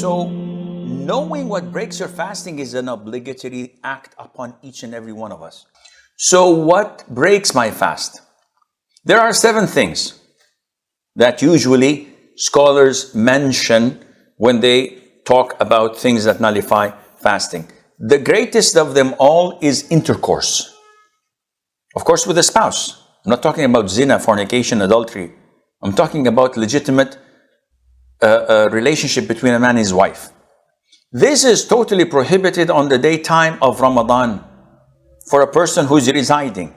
So, knowing what breaks your fasting is an obligatory act upon each and every one of us. So, what breaks my fast? There are 7 things that usually scholars mention when they talk about things that nullify fasting. The greatest of them all is intercourse. Of course, with a spouse. I'm not talking about zina, fornication, adultery. I'm talking about legitimate relationship between a man and his wife. This is totally prohibited on the daytime of Ramadan for a person who's residing.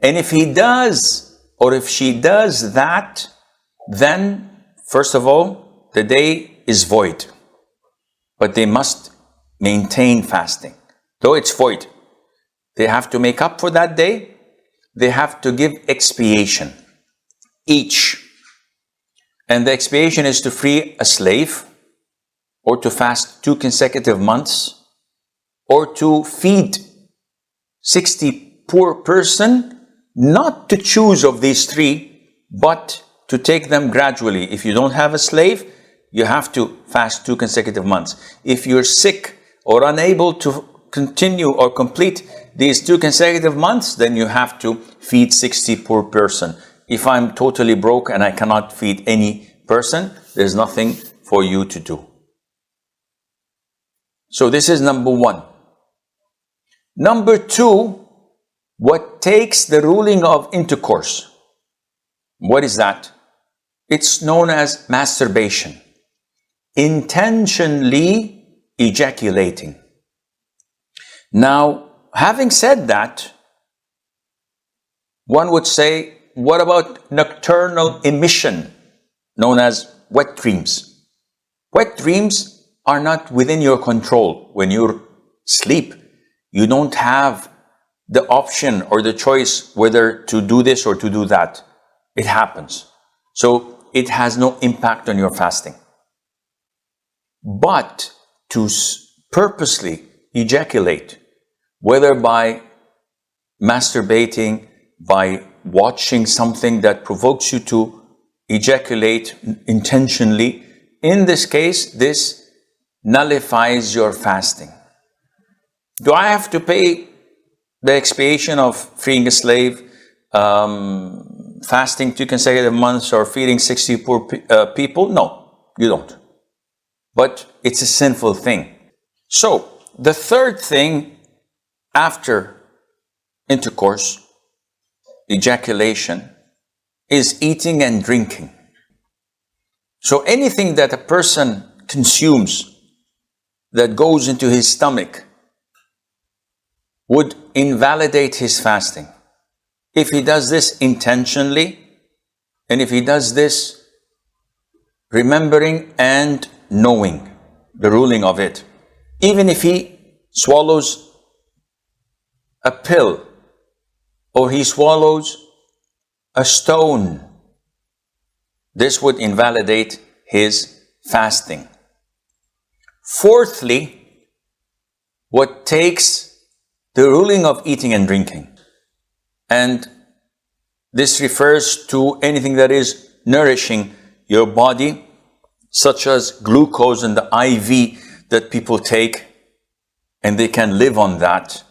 And if he does, or if she does that, then, first of all, the day is void. But they must maintain fasting. Though it's void, they have to make up for that day. They have to give expiation each. And the expiation is to free a slave, or to fast 2 consecutive months, or to feed 60 poor person, not to choose of these 3, but to take them gradually. If you don't have a slave, you have to fast 2 consecutive months. If you're sick or unable to continue or complete these 2 consecutive months, then you have to feed 60 poor person. If I'm totally broke and I cannot feed any person, there's nothing for you to do. So this is number 1. Number 2, what takes the ruling of intercourse? What is that? It's known as masturbation. Intentionally ejaculating. Now, having said that, one would say, what about nocturnal emission, known as wet dreams? Wet dreams are not within your control. When you sleep, you don't have the option or the choice whether to do this or to do that. It happens. So it has no impact on your fasting. But to purposely ejaculate, whether by masturbating, by watching something that provokes you to ejaculate intentionally, in this case, this nullifies your fasting. Do I have to pay the expiation of freeing a slave, fasting 2 consecutive months, or feeding 60 poor people? No, you don't. But it's a sinful thing. So, the third thing after intercourse, ejaculation, is eating and drinking. So anything that a person consumes that goes into his stomach would invalidate his fasting. If he does this intentionally, and if he does this remembering and knowing the ruling of it, even if he swallows a pill, or he swallows a stone, this would invalidate his fasting. Fourthly, what takes the ruling of eating and drinking, and this refers to anything that is nourishing your body, such as glucose and the IV that people take, and they can live on that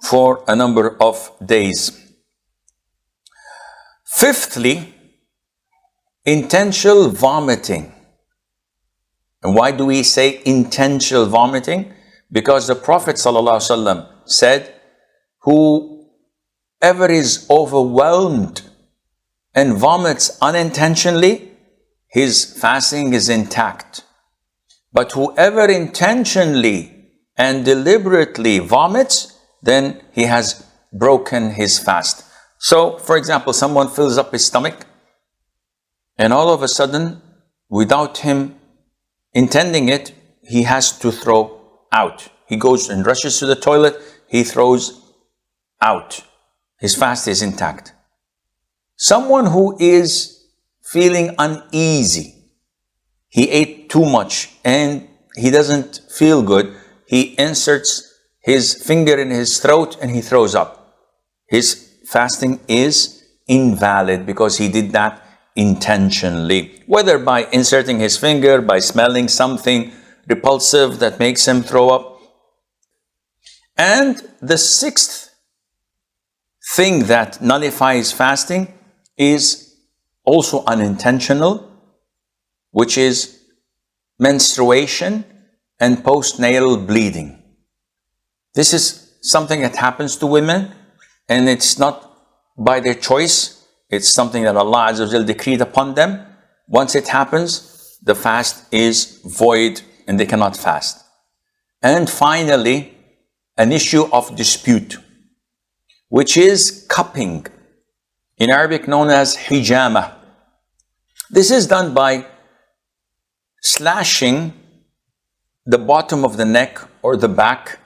for a number of days. Fifthly, intentional vomiting. And why do we say intentional vomiting? Because the Prophet ﷺ said, whoever is overwhelmed and vomits unintentionally, his fasting is intact. But whoever intentionally and deliberately vomits, then he has broken his fast. So, for example, someone fills up his stomach, and all of a sudden, without him intending it, he has to throw out. He goes and rushes to the toilet, he throws out. His fast is intact. Someone who is feeling uneasy, he ate too much and he doesn't feel good, he inserts his finger in his throat and he throws up. His fasting is invalid because he did that intentionally, whether by inserting his finger, by smelling something repulsive that makes him throw up. And the sixth thing that nullifies fasting is also unintentional, which is menstruation and postnatal bleeding. This is something that happens to women, and it's not by their choice. It's something that Allah Azza wa Jal decreed upon them. Once it happens, the fast is void and they cannot fast. And finally, an issue of dispute, which is cupping, in Arabic known as Hijama. This is done by slashing the bottom of the neck or the back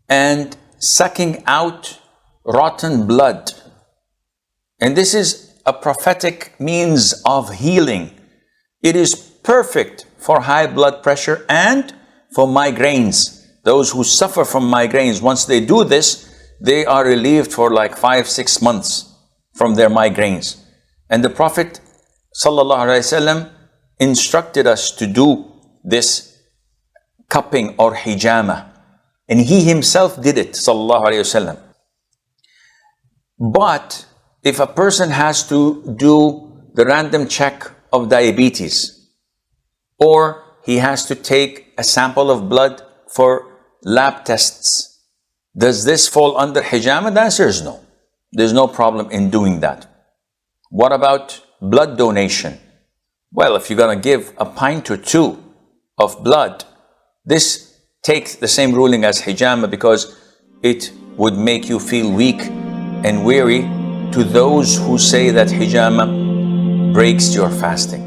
and sucking out rotten blood. And this is a prophetic means of healing. It is perfect for high blood pressure and for migraines. Those who suffer from migraines, once they do this, they are relieved for like 5-6 months from their migraines. And the Prophet ﷺ instructed us to do this cupping or hijama. And he himself did it, ﷺ. But if a person has to do the random check of diabetes, or he has to take a sample of blood for lab tests, does this fall under hijama? The answer is no. There's no problem in doing that. What about blood donation? Well, if you're going to give a pint or two of blood, this takes the same ruling as hijama, because it would make you feel weak and weary to those who say that hijama breaks your fasting.